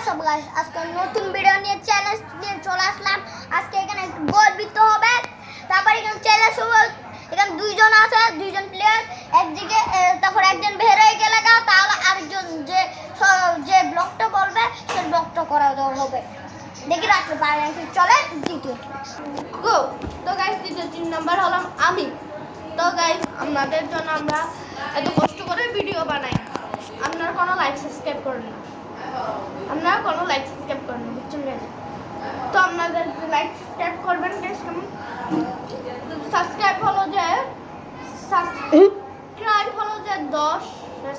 সব গাইস আজকে নতুন ভিডিও নিয়ে চ্যালেঞ্জ নিয়ে চলে আসলাম। আজকে এখানে একটু গোলবিদ্ধ হবে, তারপর এখানে চ্যালেঞ্জ হবে। এখানে দুইজন আছে, দুইজন প্লেয়ার একদিকে, তারপর একজন বের হয়ে গেলে তাহলে আরেকজন যে ব্লকটা বলবে সে ব্লকটা করা দেওয়া হবে। দেখি রাখতে পারেন। চলে দ্বিতীয় গো। তো গাইস দ্বিতীয় 3 নাম্বার হলাম আমি। তো গাইস আপনাদের জন্য আমরা এত কষ্ট করে ভিডিও বানাই, আপনারা কোনো লাইক সাবস্ক্রাইব করেন না, বুঝছেন গাইস? তো আপনাদের লাইক সাবস্ক্রাইব করবেন গাইস। কেমন সাবস্ক্রাইব হলো যে 10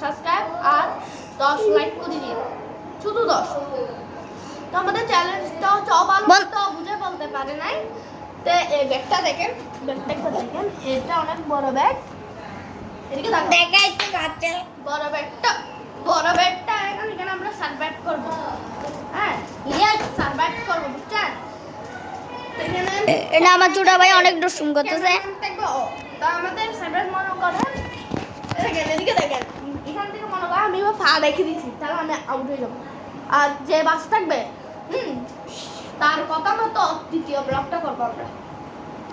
সাবস্ক্রাইব আর 10 লাইক করে দিন, শুধু 10। তো আমাদের চ্যালেঞ্জটা চবাল তো বুঝে বলতে পারে নাই। তো এই ব্যাগটা দেখেন, এটা অনেক বড় ব্যাগ। এদিকে দেখাই তো কাছে বড় ব্যাগটা এখানে আমরা সার্ভাইভ করব। হ্যাঁ, সার্ভাইভ করব, বুঝছেন? এটা আমার ছোট ভাই অনেক দুষ্টুম করতেছে। তো আমাদের সার্ভাইভ মনে করেন এদিকে দেখেন, এখান থেকে মনে করেন আমি ফা রেখে দিয়েছি, তাহলে আমি আউট হয়ে যাবো। আর যে বাস থাকবে তার কথা মতো দ্বিতীয় ব্লকটা করবো আমরা।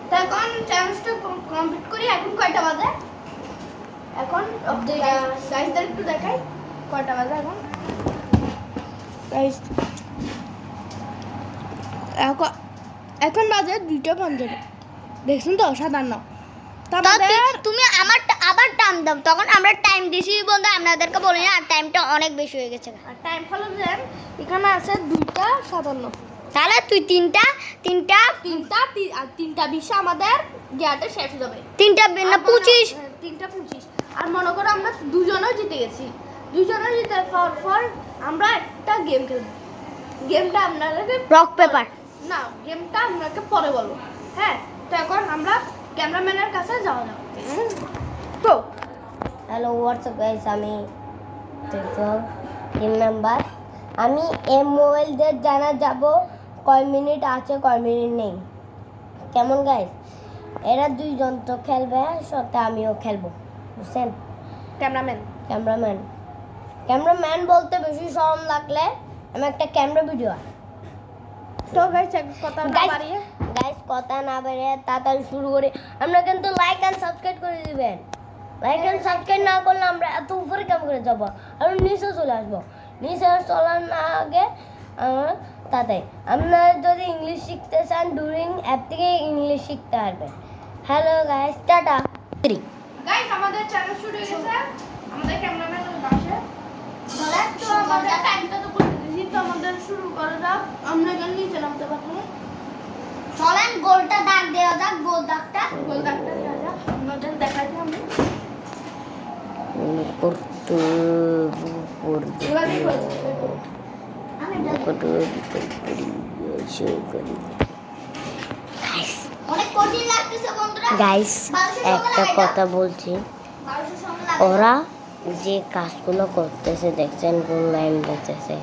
তো এখন চ্যালেঞ্জটা কমপ্লিট করি। এখন কয়টা বাজে? এখন গাইসদের একটু দেখাই কয়টা বাজে এখন। গাইস এখন বাজে 2:50। দেখছেন তো? সাধারণ তুমি আমার আবার টাইম দাও, তখন আমরা টাইম দিছি বন্ধু, আপনাদেরকে বলি না। আর টাইমটা অনেক বেশি হয়ে গেছে। আর টাইম হলো যে এখানে আছে 2:57। তাহলে তুই তিনটা আর 3:20 আমাদের গিয়াতে শেষ হয়ে যাবে। 3:25 3:25। আর মনে করো আমরা দুজনও জিতে গেছি। পর আমরা একটা গেম খেলব। গেমটা আপনাদেরকে রক পেপার না, গেমটা আপনাকে পরে বলবো। হ্যাঁ, তো এখন আমরা ক্যামেরাম্যানের কাছে যাওয়া যাক। তো হ্যালো হোয়াটসঅ্যাপ গাইস, আমি টিম মেম্বার। আমি এই মোবাইলদের জানা যাব কয় মিনিট আছে কয় মিনিট নেই, কেমন গাইস? এরা দুইজন তো খেলবে, সাথে আমিও খেলবো, বুঝছেন? ক্যামেরাম্যান বলতে বেশি শরম লাগলে আমি একটা ক্যামেরা ভিডিও। তো গাইস কথা না বাড়িয়ে তাড়াতাড়ি শুরু করি। আমরা কিন্তু লাইক এন্ড সাবস্ক্রাইব করে দিবেন। লাইক এন্ড সাবস্ক্রাইব না করলে আমরা এত উপরে কেমন করে যাবো? আর নিচে চলে আসবো। নিচে চলার না আগে তাতে আপনারা যদি ইংলিশ শিখতে চান, ডুরিং অ্যাপ থেকে ইংলিশ শিখতে পারবেন। Hello guys, tata. গাইস আমাদের চ্যানেল শুরু হয়ে গেছে। আমাদের ক্যামেরাম্যান আসে বলে তো আমাদের টাইমটা তো বলে দিয়েছি। তো আমাদের শুরু করা যাক। আমরা এখানে নিচে নামতে পারবো। চলেন গোলটা দাগ দেওয়া যাক। গোল দাগটা দেওয়া যাক। আমাদের দেখাচ্ছি আমি গাইস একটা কথা বলছি, ওরা যে কাজগুলো করতেছে দেখছেন, কোন লাইন দেখতেছে,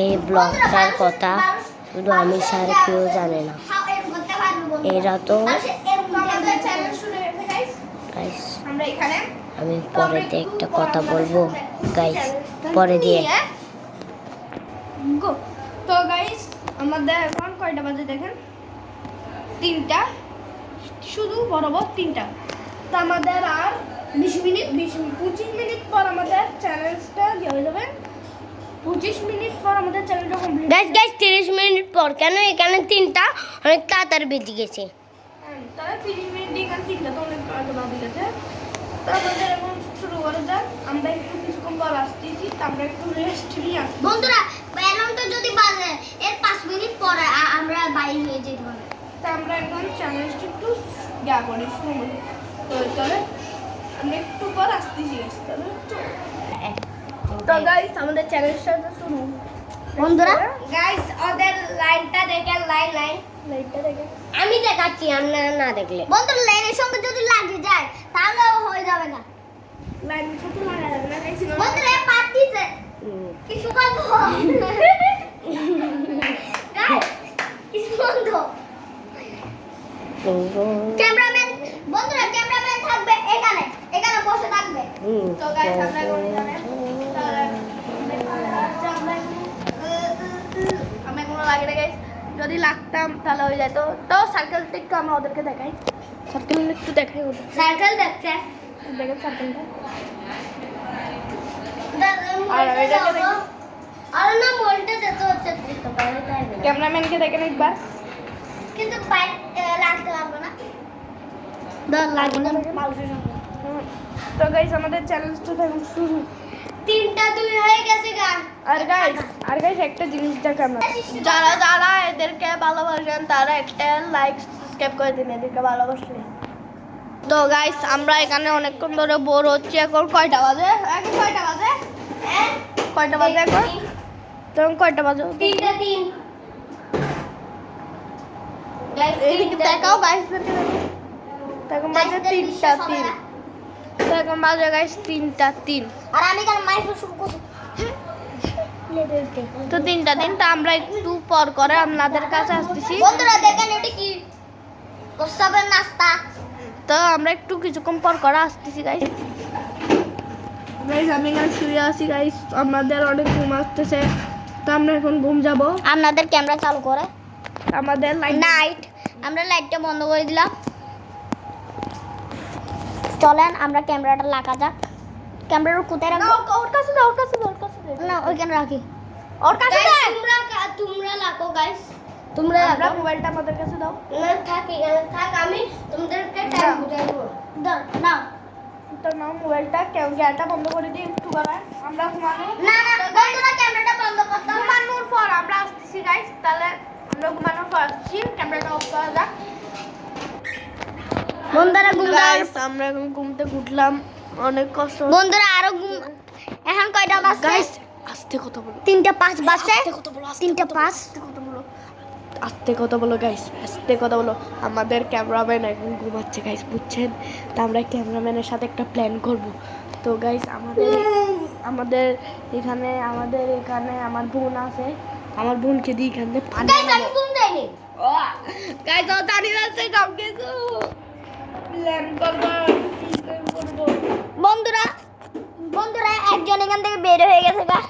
এই ব্লগটার কথা শুধু আমি ছাড়া কেউ জানে না। এরা তো আমি পরে দিয়ে একটা কথা বলবো গাইস, পরে দিয়ে। তো গাইস আমাদের এখন কয়টা বাজে দেখেন? 3টা, শুধু বরাবর 3টা। তো আমাদের আর 25 মিনিট পর আমাদের চ্যালেঞ্জটা হয়ে যাবে। 25 মিনিট পর আমাদের চ্যালেঞ্জটা কমপ্লিট। গাইস 30 মিনিট পর, কেন এখানে 3টা অনেক তাড়াতাড়ি বেজে গেছে। তাহলে 30 মিনিট এখানে 3টা তো অনেক আগে বাজে গেছে। তো আমাদের এখন শুরু করা যাক। আমরা একটু কিছুক্ষণ পর আসতেছি, আমরা একটু রেস্ট নিয়ে আসি। বন্ধুরা ব্যালনটা যদি বাজে এর 5 মিনিট পরে আমরা বাইরে হয়ে যেতে হবে। তো আমরা এখন চ্যালেঞ্জটা একটু করি, শুরু করি। তো তাহলে আমরা একটু পর আসতেছি। তো গাইস আমাদের চ্যালেঞ্জটা শুরু। বন্ধুরা গাইস ওদের লাইনটা দেখেন, লাইটটা দেখেন। আমি দেখাচ্ছি, আপনারা না দেখলে। বন্ধুরা লাইনের সঙ্গে যদি লাগে যায় তাহলে হয়ে যাবে না। লাইন কত লাগা যাবে না গাইস? বন্ধুরা পাত দিছে কিছু বন্ধ। গাইস কিছু বন্ধ। ক্যামেরাম্যান থাকবে এখানে বসে থাকবে। তো গাইস আমরা এখন যাবেন। তাহলে আমরা যদি লাগতাম তাহলে হয়ে যেত। তো সার্কেলটা একটু আমরা ওদেরকে দেখাই, সার্কেল একটু দেখাই ওদের, সাইকেল দেখছে দেখেন সার্কেলটা। আর আর এটাকে দেখি। আর না বলতে যেতে হচ্ছে তো বাইরে তাই না ক্যামেরাম্যানকে দেখেন একবার। কিন্তু বাইরে লাগতে পারবো না দর লাগবে না মানুষের সঙ্গে তো গাইস আমাদের চ্যালেঞ্জটা এখন শুরু। 3টা 2 হয়ে গেছে গান আর গাইস একটা জিনিস দেখাম, যারা যারা এদেরকে ভালোবাসেন তারা একটা লাইক সাবস্ক্রাইব করে দিন, এদেরকে ভালোবাসলে। তো গাইস আমরা এখানে অনেকক্ষণ ধরে বোর হচ্ছি। এখন কয়টা বাজে? এখন কয়টা বাজে? হ্যাঁ কয়টা বাজে এখন? তখন কয়টা বাজে? 3টা 3 গাইস এইদিকে দেখাও গাইসদেরকে দেখো। তখন বাজে 3টা 3। তখন বাজে গাইস 3টা 3। আর আমি কেন মাইক শুরু করছি তো 3টা 3। তো আমরা একটু পর করে আপনাদের কাছে আসতেছি। বন্ধুরা দেখেন এটা কি প্রস্তাবের নাস্তা তো আমরা একটু কিছুক্ষণ পর করে আসতেছি গাইস। গাইস আমি এখানে শুয়ে আছি গাইস, আমাদের অনেক ঘুম আসতেছে। তো আমরা এখন ঘুম যাব। আপনাদের ক্যামেরা চালু করে আমাদের নাইট আমরা লাইটটা বন্ধ করে দিলাম। চলেন আমরা ক্যামেরাটা লাগা যাক। ক্যামেরাটা কোথায় রাখবো? ওর কাছে দাও, ওর কাছে দাও, ওর কাছে দাও। না ওইখানে রাখি। ওর কাছে দাও। তোমরা লাগো গাইস, তোমরা আমরা লাগো। মোবাইলটা আমাদের কাছে দাও। থাক আমি তোমাদেরকে টাইম বুঝাইবো। দাও নাও। তো নাও মোবাইলটা, ক্যামেরাটা বন্ধ করে দিই একটু করে। আমরা ঘুমানো। না না বন্ধুরা ক্যামেরাটা বন্ধ করতে হবে। ঘুমানোর পর আমরা আসতেছি গাইস। তাহলে আমরা ঘুমানোর পর আসছি, ক্যামেরাটা অফ করা যাক। বন্ধুরা ঘুম গাইস আমরা এখন ঘুম থেকে উঠলাম, অনেক কষ্ট। বন্ধুরা আরো ঘুম। এখন কয়টা বাজছে? গাইস আস্তে কথা বলো। 3টা 5 বাজছে। আস্তে কথা বলো। 3টা 5 আস্তে কথা বলো গাইস, আস্তে কথা বলো। আমাদের ক্যামেরাম্যান এখন ঘুমাচ্ছে গাইস, বুঝছেন? তো আমরা ক্যামেরাম্যানের সাথে একটা প্ল্যান করব। তো গাইস আমাদের এখানে আমার বোন আছে, আমার বোনকে দিয়ে এখান থেকে পানি গাইস আমি ঘুম দেইনি। গাইস ও দাঁড়িয়ে আছে সব কিছু প্ল্যান করব। বন্ধুরা একজন এখান থেকে বের হয়ে গেছে গা।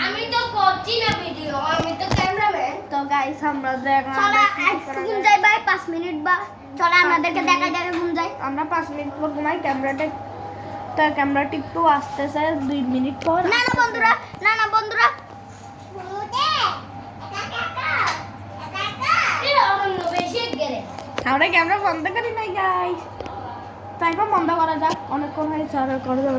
আমি তো করছি না ভিডিও, আমি তো ক্যামেরাম্যান। তো গাইস আমরা চলো ঘুম যাই ভাই 5 মিনিট বা চলো আমাদেরকে দেখাই ঘুম যাই। আমরা 5 মিনিট পর ঘুমাই। ক্যামেরাটা একটু আসতেছে 2 মিনিট পর। না বন্ধুরা আমরা ক্যামেরা বন্ধ করি নাই গাইস। তাই বন্ধ করা যাক, অনেকক্ষণ হয়েছে আর করা যাবে না।